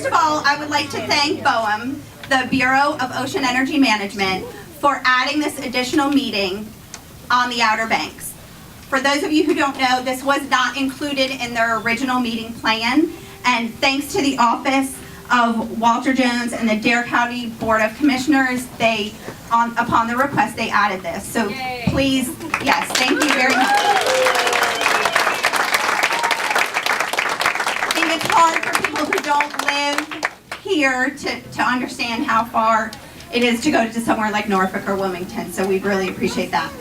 first of all, I would like to thank BOEM, the Bureau of Ocean Energy Management, for adding this additional meeting on the Outer Banks. For those of you who don't know, this was not included in their original meeting plan, and thanks to the Office of Walter Jones and the Dare County Board of Commissioners, upon the request, they added this. So please, yes, thank you very much. I think it's hard for people who don't live here to understand how far it is to go to somewhere like Norfolk or Wilmington, so we really appreciate that.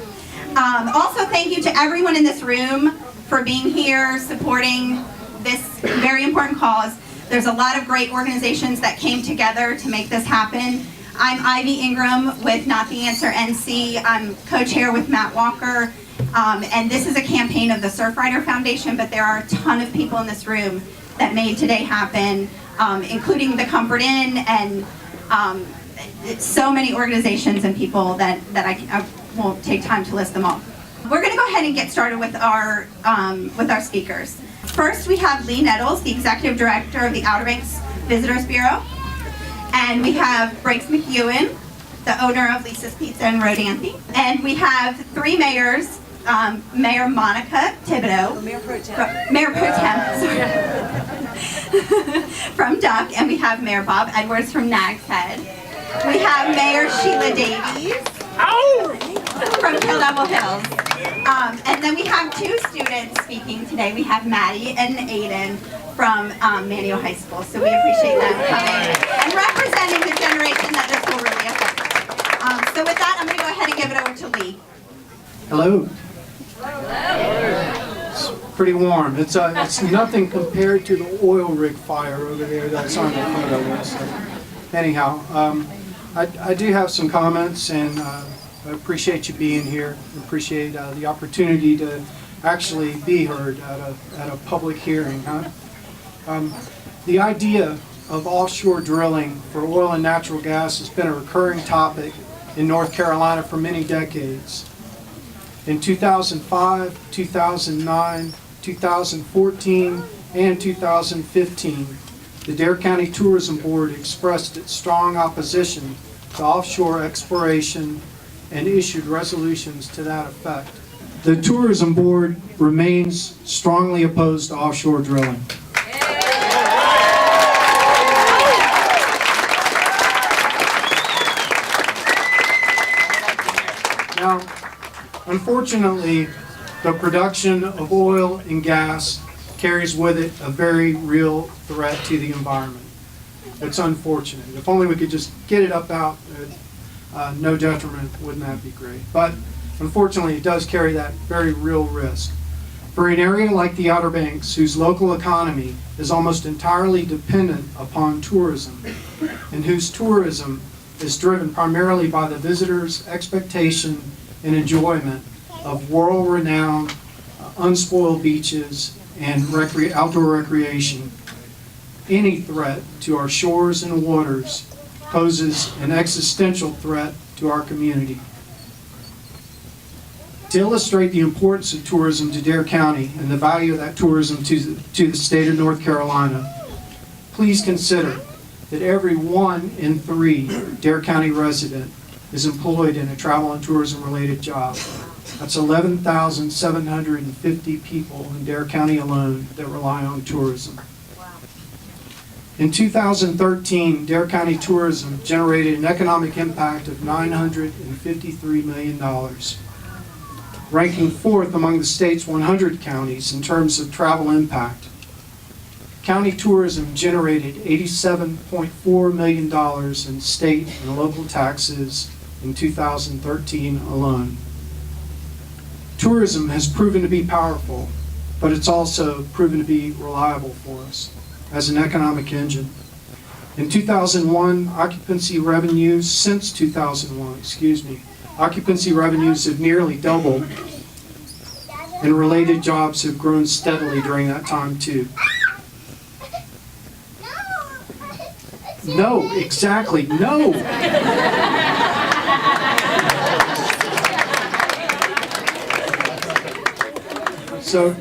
Also, thank you to everyone in this room for being here, supporting this very important cause. There's a lot of great organizations that came together to make this happen. I'm Ivy Ingram with Not the Answer NC. I'm co-chair with Matt Walker, and this is a campaign of the Surfrider Foundation, but there are a ton of people in this room that made today happen, including the Comfort Inn and so many organizations and people that I won't take time to list them all. We're going to go ahead and get started with our speakers. First, we have Lee Nettles, the Executive Director of the Outer Banks Visitors Bureau. And we have Brakes McEwen, the owner of Lisa's Pizza and Rodanthe. And we have three mayors, Mayor Monica Thibodeau. Mayor Pro Tem, sorry. From Duck, and we have Mayor Bob Edwards from Nag's Head. We have Mayor Sheila Davies from Kill Devil Hills. And then we have two students speaking today. We have Maddie and Aiden from Manteo High School. So we appreciate them coming and representing the generation that this will really affect. So with that, I'm going to go ahead and give it over to Lee. Hello. It's pretty warm. It's nothing compared to the oil rig fire over there that's on the photo list. So anyhow, I do have some comments, and I appreciate you being here. I appreciate the opportunity to actually be heard at a public hearing. The idea of offshore drilling for oil and natural gas has been a recurring topic in North Carolina for many decades. In 2005, 2009, 2014, and 2015, the Dare County Tourism Board expressed its strong opposition to offshore exploration and issued resolutions to that effect. The Tourism Board remains strongly opposed to offshore drilling. Now, unfortunately, the production of oil and gas carries with it a very real threat to the environment. It's unfortunate. If only we could just get it up out, no detriment, wouldn't that be great? But unfortunately, it does carry that very real risk. For an area like the Outer Banks, whose local economy is almost entirely dependent upon tourism, and whose tourism is driven primarily by the visitors' expectation and enjoyment of world-renowned, unspoiled beaches and outdoor recreation, any threat to our shores and waters poses an existential threat to our community. To illustrate the importance of tourism to Dare County and the value of that tourism to the state of North Carolina, please consider that every 1 in 3 Dare County resident is employed in a travel and tourism related job. That's 11,750 people in Dare County alone that rely on tourism. In 2013, Dare County tourism generated an economic impact of $953 million, ranking 4th among the state's 100 counties in terms of travel impact. County tourism generated $87.4 million in state and local taxes in 2013 alone. Tourism has proven to be powerful, but it's also proven to be reliable for us as an economic engine. In 2001, occupancy revenues have nearly doubled, and related jobs have grown steadily during that time too. No, exactly, no! So,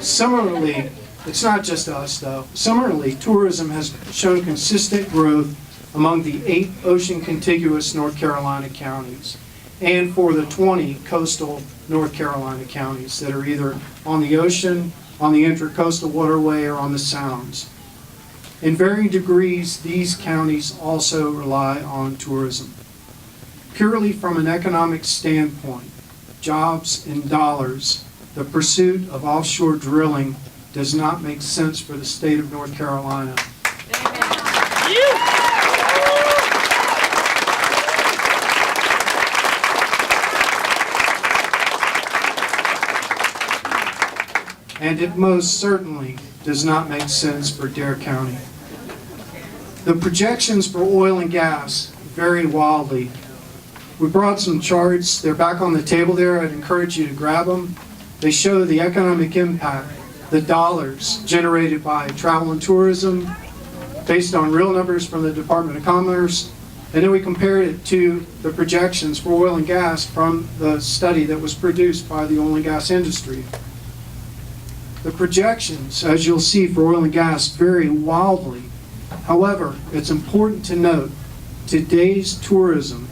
similarly, It's not just us, though. Similarly, tourism has shown consistent growth among the 8 ocean-contiguous North Carolina counties and for the 20 coastal North Carolina counties that are either on the ocean, on the intracoastal waterway, or on the sounds. In varying degrees, these counties also rely on tourism. Purely from an economic standpoint, jobs and dollars, the pursuit of offshore drilling does not make sense for the state of North Carolina. And it most certainly does not make sense for Dare County. The projections for oil and gas vary wildly. We brought some charts. They're back on the table there. I'd encourage you to grab them. They show the economic impact, the dollars generated by travel and tourism based on real numbers from the Department of Commerce. And then we compared it to the projections for oil and gas from the study that was produced by the oil and gas industry. The projections, as you'll see, for oil and gas vary wildly. However, it's important to note today's tourism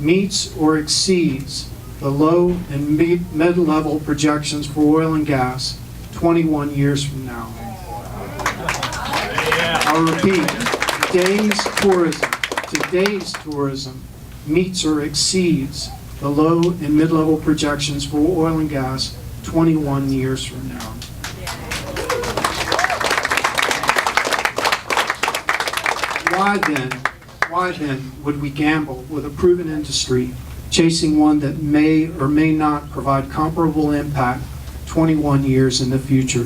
meets or exceeds the low and mid-level projections for oil and gas 21 years from now. I'll repeat, today's tourism meets or exceeds the low and mid-level projections for oil and gas 21 years from now. Why then would we gamble with a proven industry, chasing one that may or may not provide comparable impact 21 years in the future?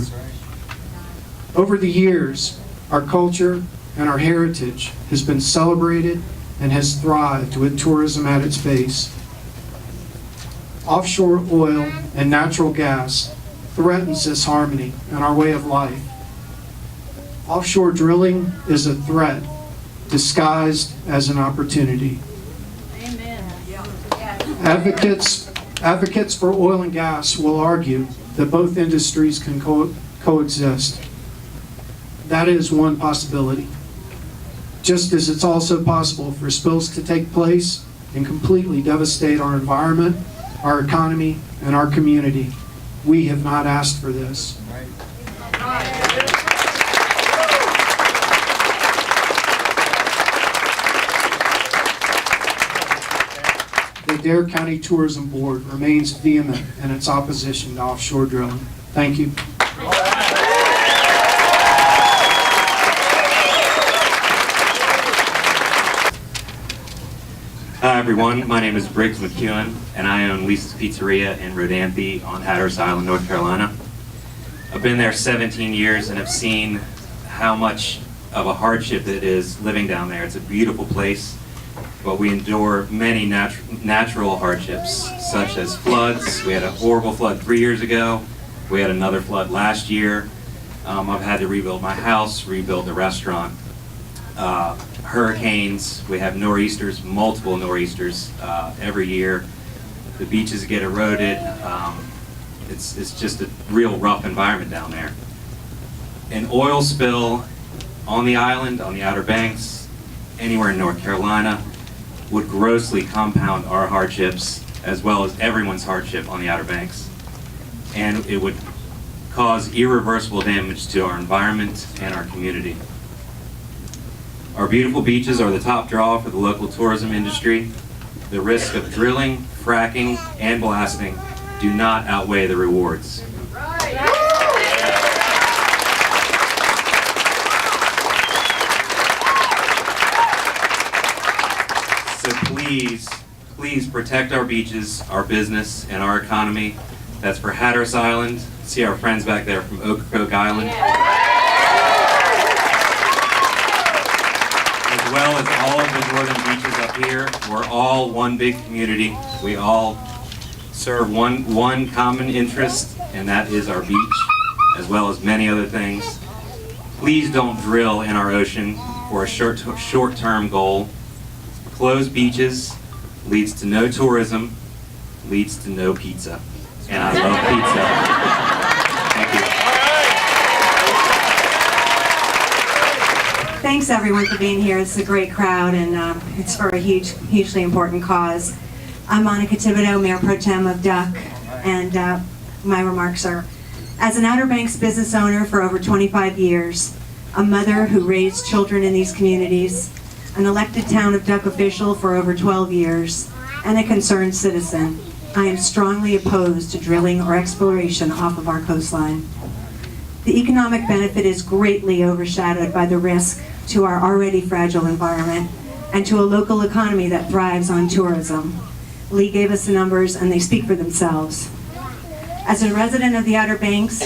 Over the years, our culture and our heritage has been celebrated and has thrived with tourism at its base. Offshore oil and natural gas threatens this harmony and our way of life. Offshore drilling is a threat disguised as an opportunity. Amen. Advocates for oil and gas will argue that both industries can coexist. That is one possibility. Just as it's also possible for spills to take place and completely devastate our environment, our economy, and our community. We have not asked for this. The Dare County Tourism Board remains vehement in its opposition to offshore drilling. Thank you. Hi everyone, my name is Briggs McEwen and I own Lisa's Pizzeria in Rodanthe on Hatteras Island, North Carolina. I've been there 17 years and have seen how much of a hardship it is living down there. It's a beautiful place, but we endure many natural hardships, such as floods. We had a horrible flood 3 years ago. We had another flood last year. I've had to rebuild my house, rebuild the restaurant. Hurricanes, we have nor'easters, multiple nor'easters every year. The beaches get eroded. It's just a real rough environment down there. An oil spill on the island, on the Outer Banks, anywhere in North Carolina, would grossly compound our hardships as well as everyone's hardship on the Outer Banks. And it would cause irreversible damage to our environment and our community. Our beautiful beaches are the top draw for the local tourism industry. The risk of drilling, fracking, and blasting do not outweigh the rewards. So please protect our beaches, our business, and our economy. That's for Hatteras Island. See our friends back there from Ocracoke Island. As well as all of the northern beaches up here. We're all one big community. We all serve one common interest, and that is our beach, as well as many other things. Please don't drill in our ocean for a short-term goal. Closed beaches leads to no tourism, leads to no pizza. And I love pizza. Thank you. Thanks everyone for being here. It's a great crowd, and it's for a hugely important cause. I'm Monica Thibodeau, Mayor Pro Tem of Duck, and my remarks are, as an Outer Banks business owner for over 25 years, a mother who raised children in these communities, an elected Town of Duck official for over 12 years, and a concerned citizen, I am strongly opposed to drilling or exploration off of our coastline. The economic benefit is greatly overshadowed by the risk to our already fragile environment and to a local economy that thrives on tourism. Lee gave us the numbers and they speak for themselves. As a resident of the Outer Banks,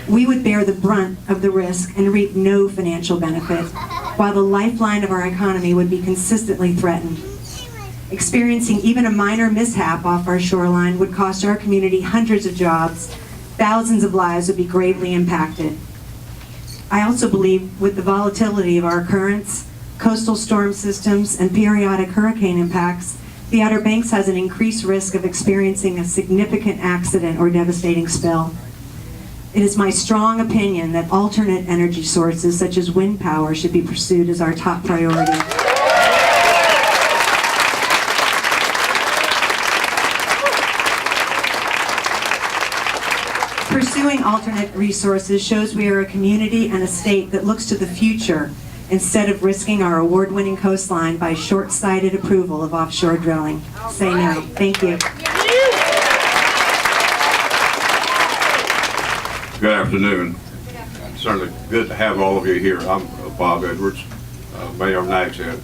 we would bear the brunt of the risk and reap no financial benefit, while the lifeline of our economy would be consistently threatened. Experiencing even a minor mishap off our shoreline would cost our community hundreds of jobs. Thousands of lives would be gravely impacted. I also believe with the volatility of our currents, coastal storm systems, and periodic hurricane impacts, the Outer Banks has an increased risk of experiencing a significant accident or devastating spill. It is my strong opinion that alternate energy sources such as wind power should be pursued as our top priority. Pursuing alternate resources shows we are a community and a state that looks to the future instead of risking our award-winning coastline by short-sighted approval of offshore drilling. Say no. Thank you. Good afternoon. Certainly good to have all of you here. I'm Bob Edwards, Mayor of Nags Head.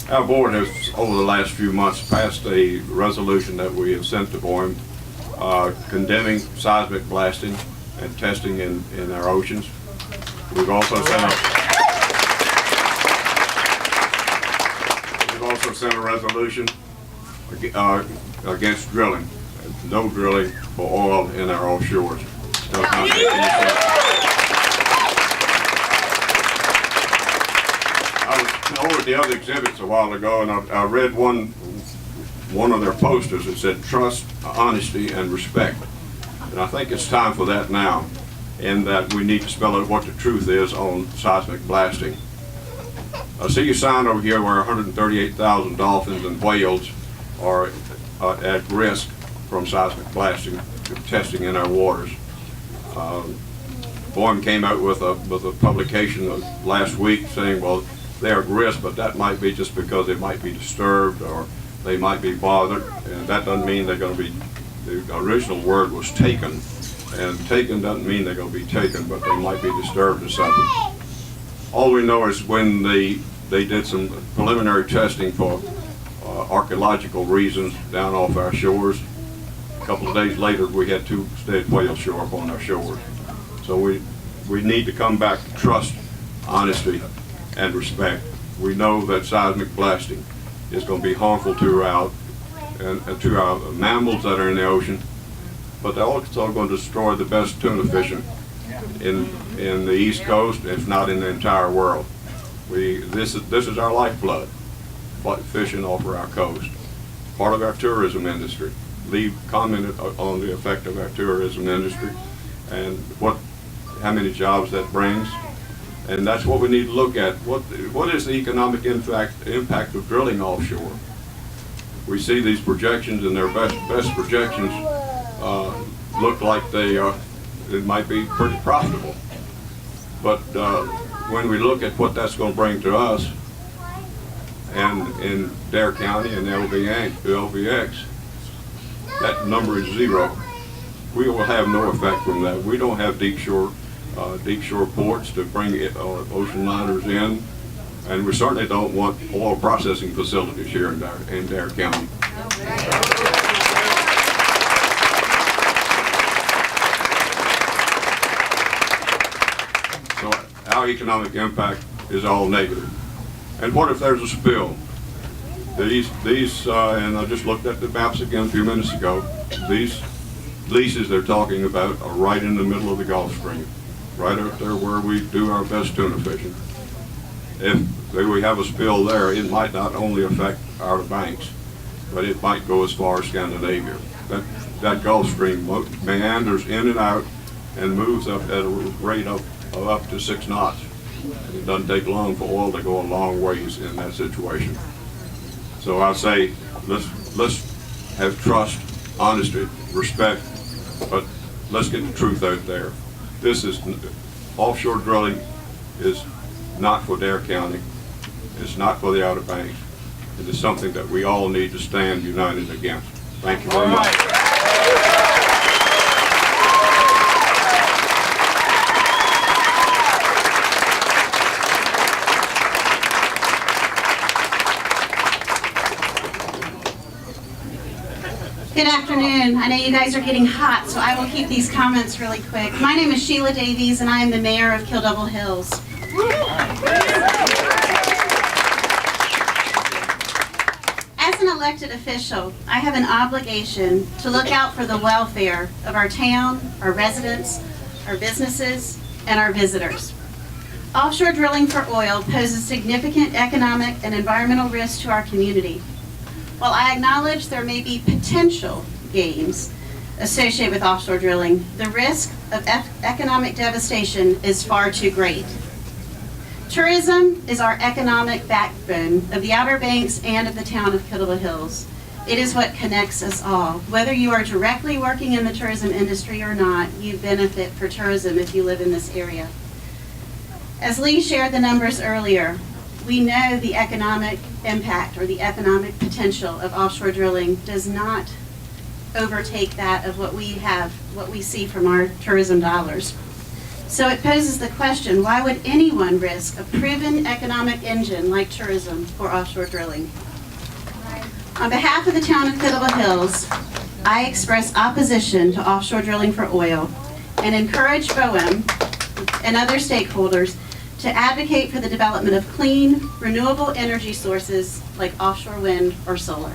Our board has, over the last few months, passed a resolution that we have sent to BOEM condemning seismic blasting and testing in our oceans. We've also sent a resolution against drilling. No drilling for oil in our offshores. Does not make any sense. I was over the other exhibits a while ago, and I read one of their posters that said trust, honesty, and respect. And I think it's time for that now, in that we need to spell out what the truth is on seismic blasting. I see a sign over here where 138,000 dolphins and whales are at risk from seismic blasting, testing in our waters. BOEM came out with a publication last week saying, well, they're at risk, but that might be just because they might be disturbed or they might be bothered, and that doesn't mean they're going to be, the original word was taken, and taken doesn't mean they're going to be taken, but they might be disturbed or something. All we know is when they did some preliminary testing for archaeological reasons down off our shores, a couple of days later we had 2 dead whales show up on our shores. So we need to come back to trust, honesty, and respect. We know that seismic blasting is going to be harmful to our mammals that are in the ocean, but they're also going to destroy the best tuna fishing in the East Coast, if not in the entire world. This is our lifeblood, fishing off of our coast. Part of our tourism industry. Lee commented on the effect of our tourism industry and how many jobs that brings. And that's what we need to look at. What is the economic impact of drilling offshore? We see these projections, and their best projections look like it might be pretty profitable. But when we look at what that's going to bring to us, and in Dare County and LVX, that number is 0. We will have no effect from that. We don't have deep shore ports to bring ocean liners in, and we certainly don't want oil processing facilities here in Dare County. So our economic impact is all negative. And what if there's a spill? These and I just looked at the maps again a few minutes ago. These leases they're talking about are right in the middle of the Gulf Stream, right up there where we do our best tuna fishing. If we have a spill there, it might not only affect Outer Banks, but it might go as far as Scandinavia. That Gulf Stream meanders in and out and moves up at a rate of up to 6 knots. It doesn't take long for oil to go a long ways in that situation. So I say, let's have trust, honesty, respect, but let's get the truth out there. Offshore drilling is not for Dare County. It's not for the Outer Banks. It is something that we all need to stand united against. Thank you very much. Good afternoon. I know you guys are getting hot, so I will keep these comments really quick. My name is Sheila Davies, and I am the mayor of Kill Devil Hills. As an elected official, I have an obligation to look out for the welfare of our town, our residents, our businesses, and our visitors. Offshore drilling for oil poses significant economic and environmental risks to our community. While I acknowledge there may be potential gains associated with offshore drilling, the risk of economic devastation is far too great. Tourism is our economic backbone of the Outer Banks and of the town of Kill Devil Hills. It is what connects us all. Whether you are directly working in the tourism industry or not, you benefit for tourism if you live in this area. As Lee shared the numbers earlier, we know the economic impact or the economic potential of offshore drilling does not overtake that of what we see from our tourism dollars. So it poses the question, why would anyone risk a proven economic engine like tourism for offshore drilling? On behalf of the town of Kill Devil Hills, I express opposition to offshore drilling for oil and encourage BOEM and other stakeholders to advocate for the development of clean, renewable energy sources like offshore wind or solar.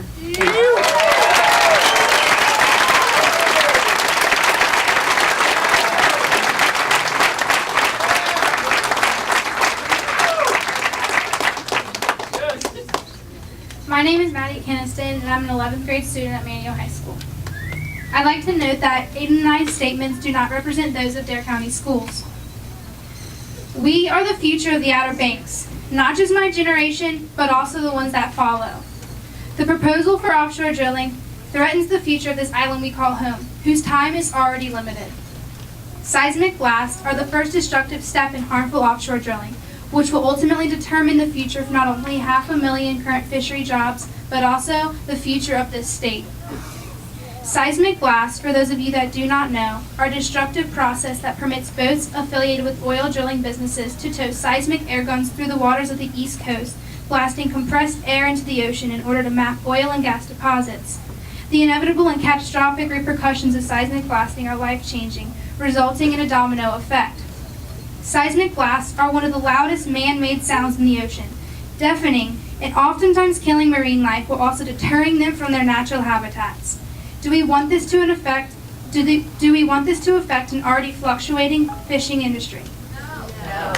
My name is Maddie Keniston, and I'm an 11th grade student at Manteo High School. I'd like to note that Aiden and I's statements do not represent those of Dare County schools. We are the future of the Outer Banks, not just my generation, but also the ones that follow. The proposal for offshore drilling threatens the future of this island we call home, whose time is already limited. Seismic blasts are the first destructive step in harmful offshore drilling, which will ultimately determine the future of not only 500,000 current fishery jobs, but also the future of this state. Seismic blasts, for those of you that do not know, are a destructive process that permits boats affiliated with oil drilling businesses to tow seismic air guns through the waters of the East Coast, blasting compressed air into the ocean in order to map oil and gas deposits. The inevitable and catastrophic repercussions of seismic blasting are life-changing, resulting in a domino effect. Seismic blasts are one of the loudest man-made sounds in the ocean, deafening and oftentimes killing marine life while also deterring them from their natural habitats. Do we want this to affect an already fluctuating fishing industry? No.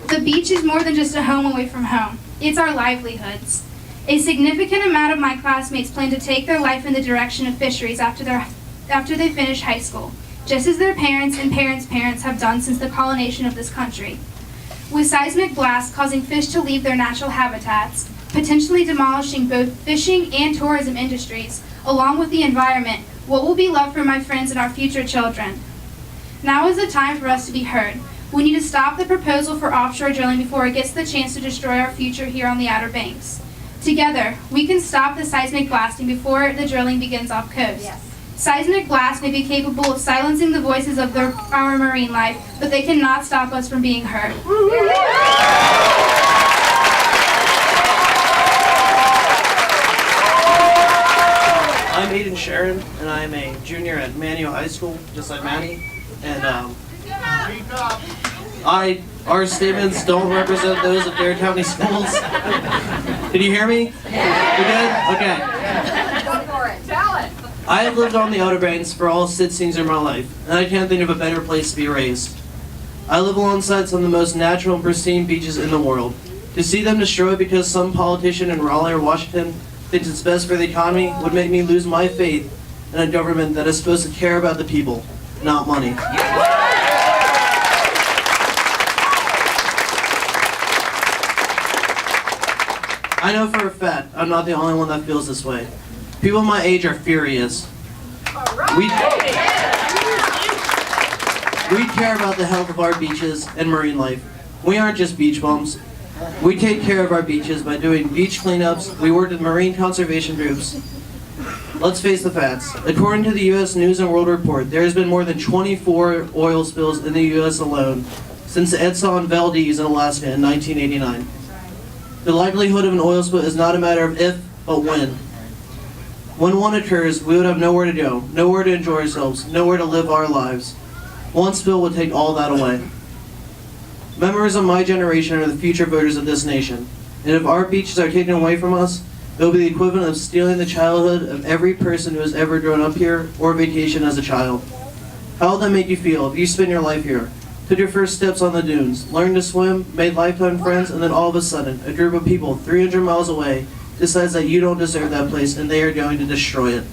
The beach is more than just a home away from home. It's our livelihoods. A significant amount of my classmates plan to take their life in the direction of fisheries after they finish high school, just as their parents and parents' parents have done since the colonization of this country. With seismic blasts causing fish to leave their natural habitats, potentially demolishing both fishing and tourism industries, along with the environment, what will be left for my friends and our future children? Now is the time for us to be heard. We need to stop the proposal for offshore drilling before it gets the chance to destroy our future here on the Outer Banks. Together, we can stop the seismic blasting before the drilling begins off coast. Yes. Seismic blasts may be capable of silencing the voices of our marine life, but they cannot stop us from being heard. I'm Aiden Sharon, and I'm a junior at Manteo High School, just like Maddie. And our statements don't represent those of Dare County schools. Can you hear me? You good? Okay. Go for it. Tell it. I have lived on the Outer Banks for all 6 years of my life, and I can't think of a better place to be raised. I live alongside some of the most natural and pristine beaches in the world. To see them destroyed because some politician in Raleigh or Washington thinks it's best for the economy would make me lose my faith in a government that is supposed to care about the people, not money. I know for a fact I'm not the only one that feels this way. People my age are furious. We care about the health of our beaches and marine life. We aren't just beach bums. We take care of our beaches by doing beach cleanups. We work with marine conservation groups. Let's face the facts. According to the U.S. News and World Report, there has been more than 24 oil spills in the U.S. alone since the Exxon Valdez in Alaska in 1989. The likelihood of an oil spill is not a matter of if, but when. When one occurs, we would have nowhere to go, nowhere to enjoy ourselves, nowhere to live our lives. One spill would take all that away. Members of my generation are the future voters of this nation, and if our beaches are taken away from us, it will be the equivalent of stealing the childhood of every person who has ever grown up here or vacationed as a child. How will that make you feel if you spend your life here, took your first steps on the dunes, learned to swim, made lifetime friends, and then all of a sudden, a group of people 300 miles away decides that you don't deserve that place and they are going to destroy it?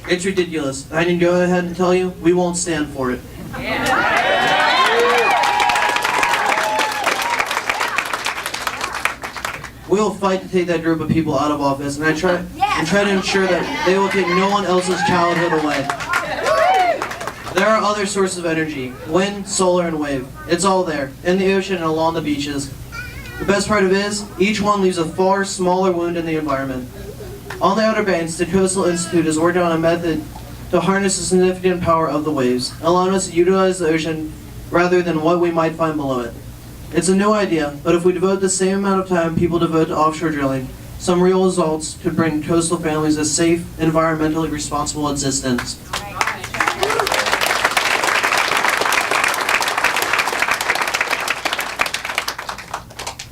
It's ridiculous. I can go ahead and tell you, we won't stand for it. We will fight to take that group of people out of office, and try to ensure that they will take no one else's childhood away. There are other sources of energy: wind, solar, and wave. It's all there, in the ocean and along the beaches. The best part of it is, each one leaves a far smaller wound in the environment. On the Outer Banks, the Coastal Institute is working on a method to harness the significant power of the waves, allowing us to utilize the ocean rather than what we might find below it. It's a new idea, but if we devote the same amount of time people devote to offshore drilling, some real results could bring coastal families a safe, environmentally responsible existence.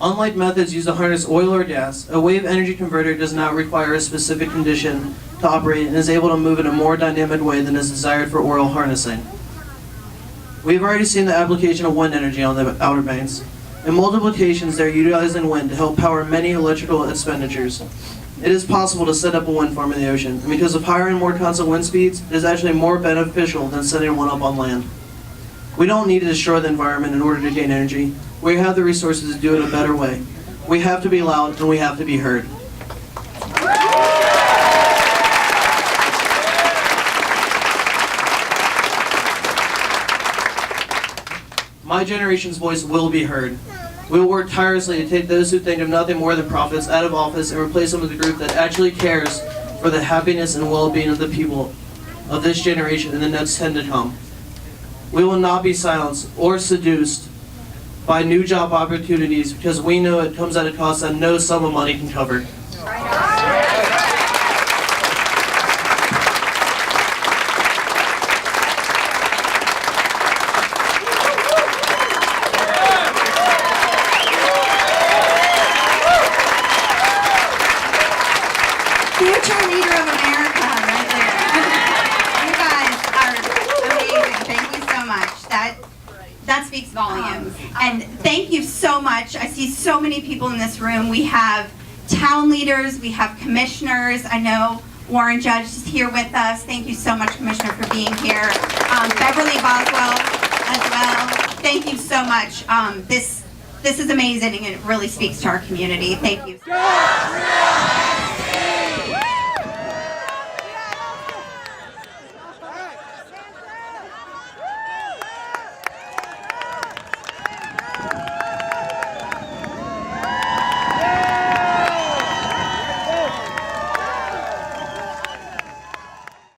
Unlike methods used to harness oil or gas, a wave energy converter does not require a specific condition to operate and is able to move in a more dynamic way than is desired for oil harnessing. We've already seen the application of wind energy on the Outer Banks. In multiple occasions, they're utilizing wind to help power many electrical expenditures. It is possible to set up a wind farm in the ocean, and because of higher and more constant wind speeds, it is actually more beneficial than setting one up on land. We don't need to destroy the environment in order to gain energy. We have the resources to do it a better way. We have to be loud and we have to be heard. My generation's voice will be heard. We will work tirelessly to take those who think of nothing more than profits out of office and replace them with a group that actually cares for the happiness and well-being of the people of this generation and the next 10 to come. We will not be silenced or seduced by new job opportunities because we know it comes at a cost that no sum of money can cover. Future leader of America, right there. You guys are amazing. Thank you so much. That speaks volumes. And thank you so much. I see so many people in this room. We have town leaders, we have commissioners. I know Warren Judge is here with us. Thank you so much, Commissioner, for being here. Beverly Boswell as well. Thank you so much. This is amazing and it really speaks to our community. Thank you.